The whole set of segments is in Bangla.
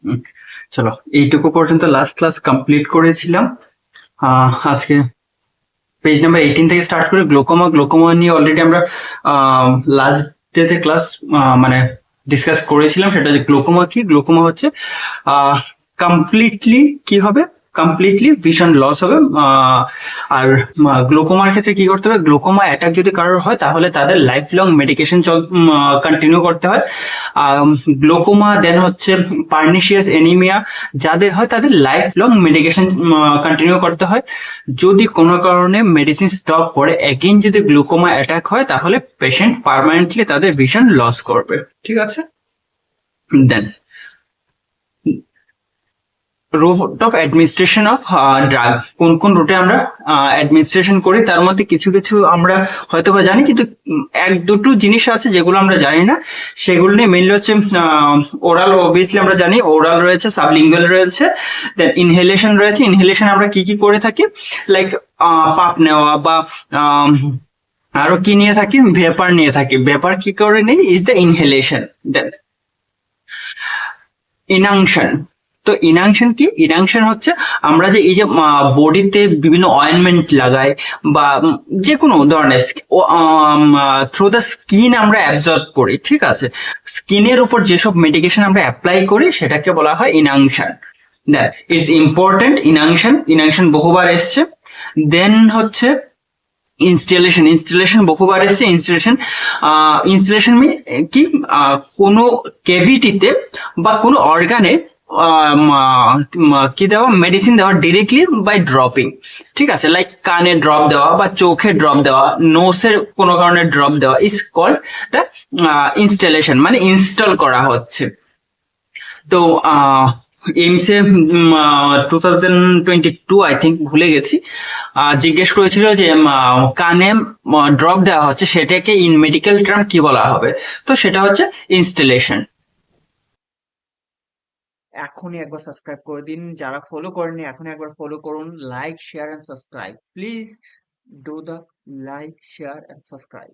হুম, চলো এইটুকু পর্যন্ত লাস্ট ক্লাস কমপ্লিট করেছিলাম। আজকে পেজ নাম্বার 18 থেকে স্টার্ট করে গ্লোকোমা নিয়ে অলরেডি আমরা লাস্ট ডেতে ক্লাস মানে ডিসকাস করেছিলাম। সেটা যে গ্লোকোমা হচ্ছে কমপ্লিটলি কি হবে, কমপ্লিটলি ভিশন লস হবে। আর গ্লোকোমার ক্ষেত্রে কি করতে হবে, গ্লোকোমা অ্যাটাক যদি কারোর হয় তাহলে তাদের লাইফ লং মেডিকেশন কন্টিনিউ করতে হয়। গ্লোকোমা দেন হচ্ছে পার্নিশিয়াস এনিমিয়া যাদের হয় তাদের লাইফ লং মেডিকেশন কন্টিনিউ করতে হয়। যদি কোনো কারণে মেডিসিন স্টপ করে এগেইন যদি গ্লুকোমা অ্যাটাক হয় তাহলে পেশেন্ট পার্মানেন্টলি তাদের ভিশন লস করবে। ঠিক আছে, then route of administration of drug, কোন কোন রুটে আমরা অ্যাডমিনিস্ট্রেশন করি তার মধ্যে কিছু কিছু আমরা হয়তো বা জানি, কিন্তু এক দুটো জিনিস আছে যেগুলো আমরা জানি না। সেগুলো নিয়ে মেইনলি হচ্ছে ওরাল, অবভিয়াসলি আমরা জানি ওরাল রয়েছে, সাবলিঙ্গুয়াল রয়েছে, দেন ইনহেলেশন রয়েছে। ইনহেলেশন আমরা কি কি করে থাকি, লাইক পাপ নেওয়া বা আরো কি নিয়ে থাকি, ভেপার নিয়ে থাকি। ভেপার কি করে নেই ইজ দ্য ইনহেলেশন। দেন ইনাংশন, তো ইনাংশন কি, ইনাংশন হচ্ছে আমরা যে এই যে বডিতে বিভিন্ন অয়েনমেন্ট লাগাই বা যে কোনো ধরনের থ্রু দ্য স্কিন আমরা অ্যাবজর্ব করি। ঠিক আছে, স্কিনের উপর যেসব মেডিকেশন আমরা অ্যাপ্লাই করি সেটাকে বলা হয় inunction. That it's important. Inunction বহুবার এসছে। দেন হচ্ছে ইনস্টলেশন বহুবার এসছে। ইনস্টলেশন কি, কোনো কেভিটিতে বা কোনো অর্গানে কি দেওয়া, মেডিসিন দেওয়া ডিরেক্টলি বাই ড্রপিং। ঠিক আছে, লাইক কানে ড্রপ দেওয়া বা চোখে ড্রপ দেওয়া, নোসের কোনো কারণে ড্রপ দেওয়া ইজ কল্ড দ্য ইনস্টলেশন, মানে ইনস্টল করা হচ্ছে। তো এইমসে 2022 আই থিঙ্ক, ভুলে গেছি, জিজ্ঞেস করেছিল যে কানে ড্রপ দেওয়া হচ্ছে সেটাকে ইন মেডিকেল টার্ম কি বলা হবে, তো সেটা হচ্ছে ইনস্টলেশন। এখনই একবার সাবস্ক্রাইব করে দিন, যারা ফলো করেননি এখনই একবার ফলো করুন। Like, share and subscribe, please do the like, share and subscribe.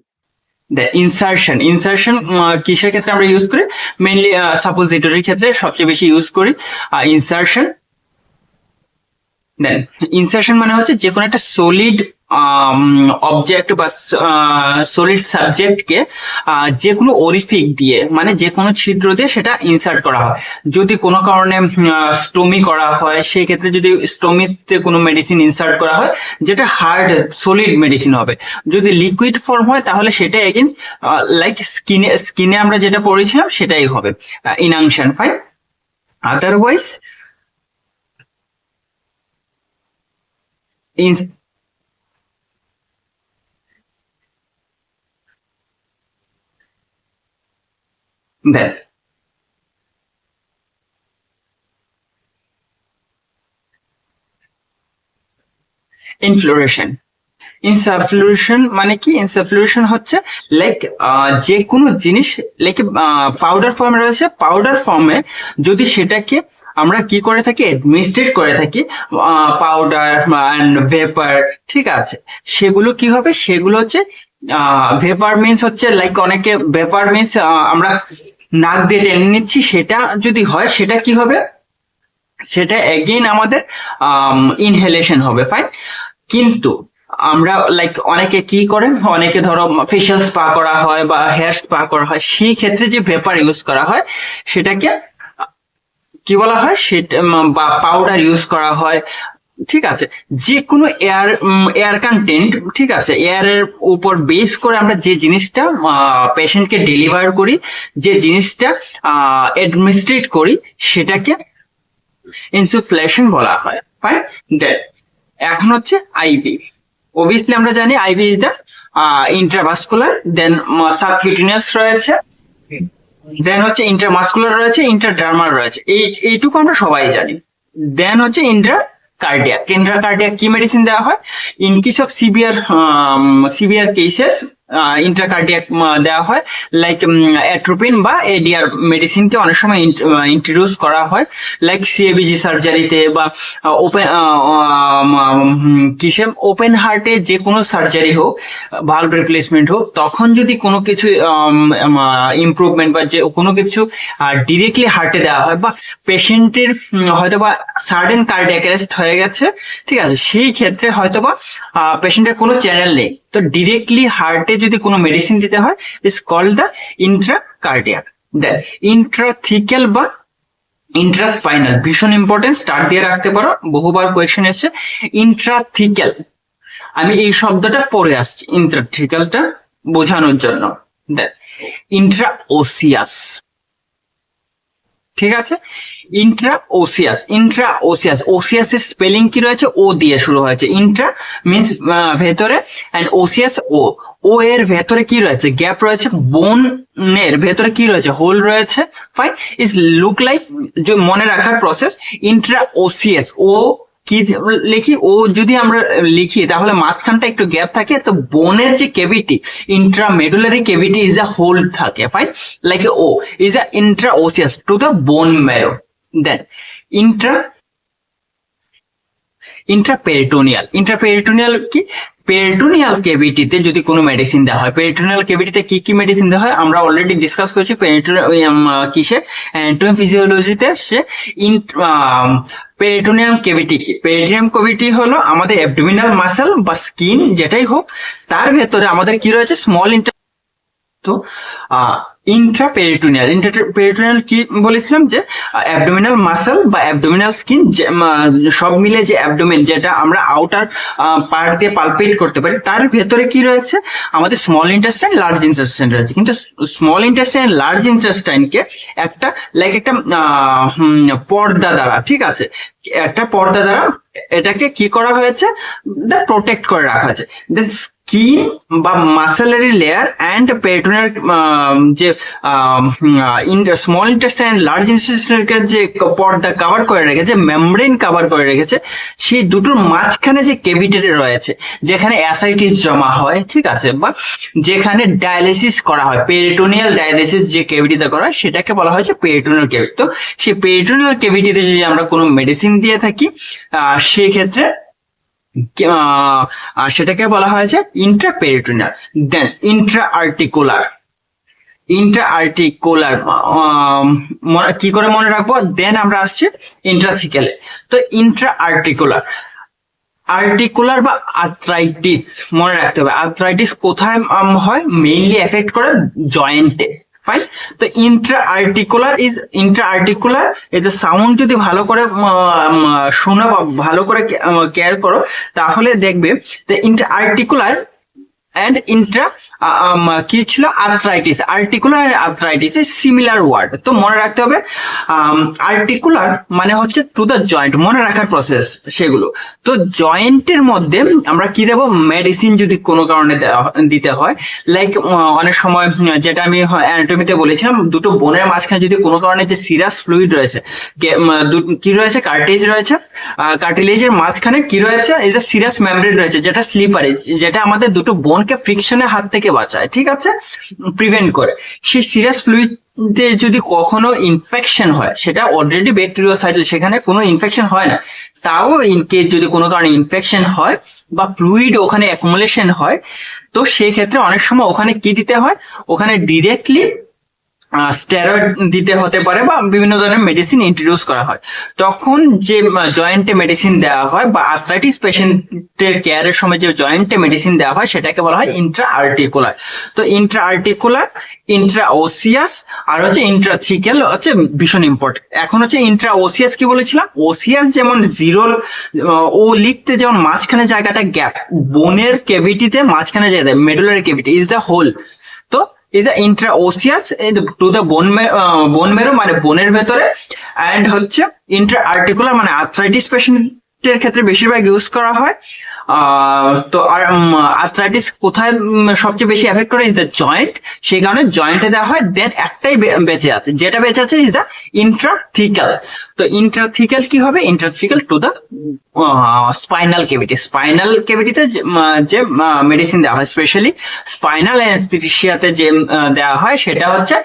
Insertion কিসের ক্ষেত্রে আমরা ইউজ করি, মেইনলি সাপোজিটরির ক্ষেত্রে সবচেয়ে বেশি ইউজ করি ইনসার্শন। দেন ইনসার্শন মানে হচ্ছে যে কোনো একটা সলিড অবজেক্ট বা সলিড সাবজেক্টকে যে কোনো ওরিফিক দিয়ে, মানে যে কোনো ছিদ্র দিয়ে সেটা ইনসার্ট করা হয়। যদি কোনো কারণে স্টোমি করা হয়, সেই ক্ষেত্রে যদি স্টোমিতে কোনো মেডিসিন ইনসার্ট করা হয় যেটা হার্ড সলিড মেডিসিন হবে। যদি লিকুইড ফর্ম হয় তাহলে সেটা এগেন লাইক স্কিনে আমরা যেটা পড়েছিলাম সেটাই হবে ইনাংশন। ফাইন, আদারওয়াইজ দেন ইনফ্লোরেশন। ইনসাফ্লুরেশন মানে কি, ইনসাফ্লুরেশন হচ্ছে লাইক যে কোনো জিনিস লাইক পাউডার ফর্মে রয়েছে, পাউডার ফর্মে যদি সেটাকে আমরা কি করে থাকি, অ্যাডমিনিস্ট্রেট করে থাকি পাউডার অ্যান্ড ভেপার। ঠিক আছে, সেগুলো কি হবে, সেগুলো হচ্ছে ভেপার মিন্স হচ্ছে লাইক অনেকে ভেপার মিন্স আমরা নাক দিয়ে টেনে নিচ্ছি, সেটা যদি হয় সেটা কি হবে, সেটা এগেইন আমাদের ইনহেলেশন হবে। ফাইন, কিন্তু আমরা লাইক অনেকে কি করে, অনেকে ধরো ফেশিয়াল স্পা করা হয় বা হেয়ার স্পা করা হয়, সেই ক্ষেত্রে যে ভেপার ইউজ করা হয় সেটাকে কি বলা হয়, সেটা বা পাউডার ইউজ করা হয়। ঠিক আছে, যে কোনো এয়ার কন্টেন্ট, ঠিক আছে, এয়ারের উপর বেস করে আমরা যে জিনিসটা পেশেন্টকে ডেলিভার করি, যে জিনিসটা অ্যাডমিনিস্ট্রেট করি সেটাকে ইনসুফ্লেশন বলা হয়। ফাইন, দেন এখন হচ্ছে আইভি। অবভিয়াসলি আমরা জানি IV is the intravascular, then subcutaneous রয়েছে, দেন হচ্ছে ইন্ট্রামাস্কুলার রয়েছে, ইন্ট্রাডার্মাল রয়েছে, এইটুকু আমরা সবাই জানি। দেন হচ্ছে ইন্ট্রাকার্ডিয়াক কি মেডিসিন দেওয়া হয় in case of severe cases, intracardiac দেওয়া হয়, লাইক অ্যাট্রোপিন বা এডিআর মেডিসিনকে অনেক সময় ইন্ট্রোডিউস করা হয়, লাইক সিএবিজি সার্জারিতে বা ওপেন কিসে ওপেন হার্টে যে কোনো সার্জারি হোক, ভালভ রিপ্লেসমেন্ট হোক, তখন যদি কোনো কিছু ইমপ্রুভমেন্ট বা যে কোনো কিছু ডিরেক্টলি হার্টে দেওয়া হয়, বা পেশেন্টের হয়তো বা সাডেন কার্ডিয়াক অ্যারেস্ট হয়ে গেছে, ঠিক আছে, সেই ক্ষেত্রে হয়তো বা পেশেন্টের কোনো চ্যানেল নেই, তো ডিরেক্টলি হার্টে যদি কোনো মেডিসিন দিতে হয়, ইজ কল্ড দ্য ইন্ট্রাকার্ডিয়াক। দেন ইন্ট্রাথিক্যাল বা ইন্ট্রাস্পাইনাল, ভীষণ ইম্পর্টেন্ট, স্টার্ট দিয়ে রাখতে পারো, বহুবার কোয়েশ্চেন এসেছে। ইন্ট্রাথিক্যাল, আমি এই শব্দটা পড়ে আসছি ইন্ট্রাথিক্যালটা বোঝানোর জন্য। দেন ইন্ট্রাওসিয়াস, ঠিক আছে, ইন্ট্রাওসিয়াস, ওসিয়াসের স্পেলিং কি রয়েছে, ও দিয়ে শুরু হয়েছে। ইন্ট্রা মিন্স ভেতরে, অ্যান্ড ওসিয়াস ও এর ভেতরে কি রয়েছে, গ্যাপ রয়েছে, বোনের ভেতরে কি রয়েছে, হোল রয়েছে, ফাইন, ইজ লুক লাইক, যে মনে রাখার প্রসেস। ইন্ট্রাওসিয়াস, ও কি লিখি, ও যদি আমরা লিখি তাহলে মাঝখানটা একটু গ্যাপ থাকে, তো বোনের যে cavity, intramedullary cavity is a hole থাকে, fine, like O is a intraosseous to the bone marrow. Then intraperitoneal কি, পেরিটোনিয়াল কেভিটিতে যদি কোনো মেডিসিন দেওয়া হয়, পেরিটোনিয়াল কেভিটিতে কি কি মেডিসিন দেওয়া হয় আমরা অলরেডি ডিসকাস করেছি কিসে, অ্যানাটমি ফিজিওলজিতে। সে পেরিটোনিয়াম কেভিটি কি, পেরিটোনিয়াম কেভিটি হলো আমাদের অ্যাবডোমিনাল মাসেল বা স্কিন যেটাই হোক, তার ভেতরে আমাদের কি রয়েছে, স্মল তো ইন্ট্রাপেরিটোনিয়াল কি বলেছিলাম, যে অ্যাবডোমিনাল মাসেল বা অ্যাবডোমিনাল স্কিন, সব মিলে যে অ্যাবডোমেন, যেটা আমরা আউটার পার্ট দিয়ে পালপেট করতে পারি, তার ভেতরে কি রয়েছে, আমাদের স্মল ইন্টেস্টাইন, লার্জ ইন্টেস্টাইন রয়েছে। কিন্তু স্মল ইন্টেস্টাইন, লার্জ ইন্টেস্টাইনকে একটা লাইক একটা পর্দা দ্বারা, ঠিক আছে, একটা পর্দা দ্বারা এটাকে কি করা হয়েছে, প্রোটেক্ট করে রাখা হয়েছে। দেন স্কিন বা মাসেলারি লেয়ার অ্যান্ড পেরিটোনিয়াল যে স্মল ইন্টেস্টাইন, লার্জ ইন্টেস্টাইনকে যে পর্দা কভার করে রেখেছে, মেমব্রেন কভার করে রেখেছে, সেই দুটোর মাঝখানে যে কেভিটি রয়েছে, যেখানে অ্যাসাইটিস জমা হয়, ঠিক আছে, বা যেখানে ডায়ালিসিস করা হয়, পেরিটোনিয়াল ডায়ালিসিস যে কেভিটিতে করা হয়, সেটাকে বলা হয়েছে পেরিটোনিয়াল কেভিটি। তো সেই পেরিটোনিয়াল কেভিটিতে যদি আমরা কোনো মেডিসিন দিয়ে থাকি, সেক্ষেত্রে সেটাকে বলা হয়েছে ইন্ট্রাপেরিটোনিয়াল। দেন ইন্ট্রাআর্টিকুলার কি করে মনে রাখবো, দেন আমরা আসছি ইন্ট্রাথিক্যালে। তো আর্টিকুলার বা আর্থ্রাইটিস মনে রাখতে হবে, আর্থ্রাইটিস কোথায় হয়, মেইনলি এফেক্ট করে জয়েন্টে, ফাইন। তো ইন্ট্রাআর্টিকুলার ইজ সাউন্ড যদি ভালো করে শোনো বা ভালো করে কেয়ার করো, তাহলে দেখবে যে ইন্ট্রাআর্টিকুলার অ্যান্ড কি ছিল, articular and arthritis is similar word. তো মনে রাখতে হবে, আর্টিকুলার মানে হচ্ছে টু দ্য জয়েন্ট, মনে রাখার প্রসেস সেগুলো। তো জয়েন্টের মধ্যে আমরা কি দেবো, মেডিসিন যদি কোনো কারণে দিতে হয়, লাইক অনেক সময় যেটা আমি অ্যানাটমিতে বলেছিলাম, দুটো বোনের মাঝখানে যদি কোনো কারণে যে সিরাস ফ্লুইড রয়েছে, কি রয়েছে, কার্টিলেজের মাঝখানে কি রয়েছে, এই যে সিরাস মেমব্রেন রয়েছে, যেটা স্লিপারি, যেটা আমাদের দুটো বোনকে ফ্রিকশনের হাত থেকে বাঁচায়, ঠিক আছে, প্রিভেন্ট করে। সেই সিরাস ফ্লুইড যদি কখনো ইনফেকশন হয়, সেটা অলরেডি ব্যাকটেরিওসাইটাল, সেখানে কোনো ইনফেকশন হয় না, তাও ইনকেস যদি কোনো কারণে ইনফেকশন হয় বা ফ্লুইড ওখানে অ্যাকুমুলেশন হয়, তো সেই ক্ষেত্রে অনেক সময় ওখানে কি দিতে হয়, ওখানে ডিরেক্টলি স্টেরয়েড দিতে হতে পারে বা বিভিন্ন ধরনের মেডিসিন ইন্ট্রোডিউস করা হয়। তখন যে জয়েন্টে মেডিসিন দেওয়া হয় বা আর্থ্রাইটিস পেশেন্টের কেয়ারের সময় যে জয়েন্টে মেডিসিন দেওয়া হয়, সেটাকে বলা হয় ইন্ট্রাআর্টিকুলার। তো ইন্ট্রাআর্টিকুলার, ইন্ট্রাওসিয়াস আর হচ্ছে ইন্ট্রাথিক্যাল হচ্ছে ভীষণ ইম্পর্টেন্ট। এখন হচ্ছে ইন্ট্রাওসিয়াস কি বলেছিলাম, ওসিয়াস যেমন জিরোর ও লিখতে যেমন মাঝখানে জায়গাটা গ্যাপ, বোনের কেভিটিতে মাঝখানে জায়গা, medullary cavity is the hole. তো is a intraosseous to the bone marrow মানে বোনের ভেতরে, এন্ড হচ্ছে ইন্ট্রাআর্টিকুলার মানে আর্থ্রাইটিস পেশেন্টের ক্ষেত্রে বেশিরভাগ ইউজ করা হয়, তো আর আর্থ্রাইটিস কোথায় সবচেয়ে বেশি এফেক্ট করে, ইজ দ্য জয়েন্ট, সেই কারণে জয়েন্টে দেওয়া হয়। দেন একটাই বেঁচে আছে, যেটা বেঁচে আছে ইজ দ্য ইন্ট্রাথিক্যাল। তো ইন্ট্রাথিক্যাল কি হবে, intrathecal to the spinal cavity. Spinal ক্যাভিটিতে যে মেডিসিন দেওয়া হয়, স্পেশালি স্পাইনাল অ্যানেস্থেসিয়াতে যে দেওয়া হয়, সেটা হচ্ছে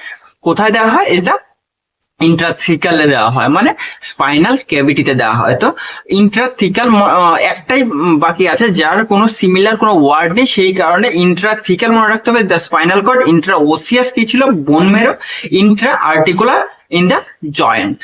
কোথায় দেওয়া হয়, ইজ দ্য ইন্ট্রাথিক্যালে দেওয়া হয়, মানে স্পাইনাল ক্যাভিটিতে দেওয়া হয়। তো ইন্ট্রাথিক্যাল একটাই বাকি আছে, যার কোনো সিমিলার কোনো ওয়ার্ড নেই, সেই কারণে ইন্ট্রাথিক্যাল মনে রাখতে হবে। দ্য স্পাইনাল কর্ড, ইন্ট্রা ওসিয়াস কি ছিল, বোন মেরো, Intra articular in the joint.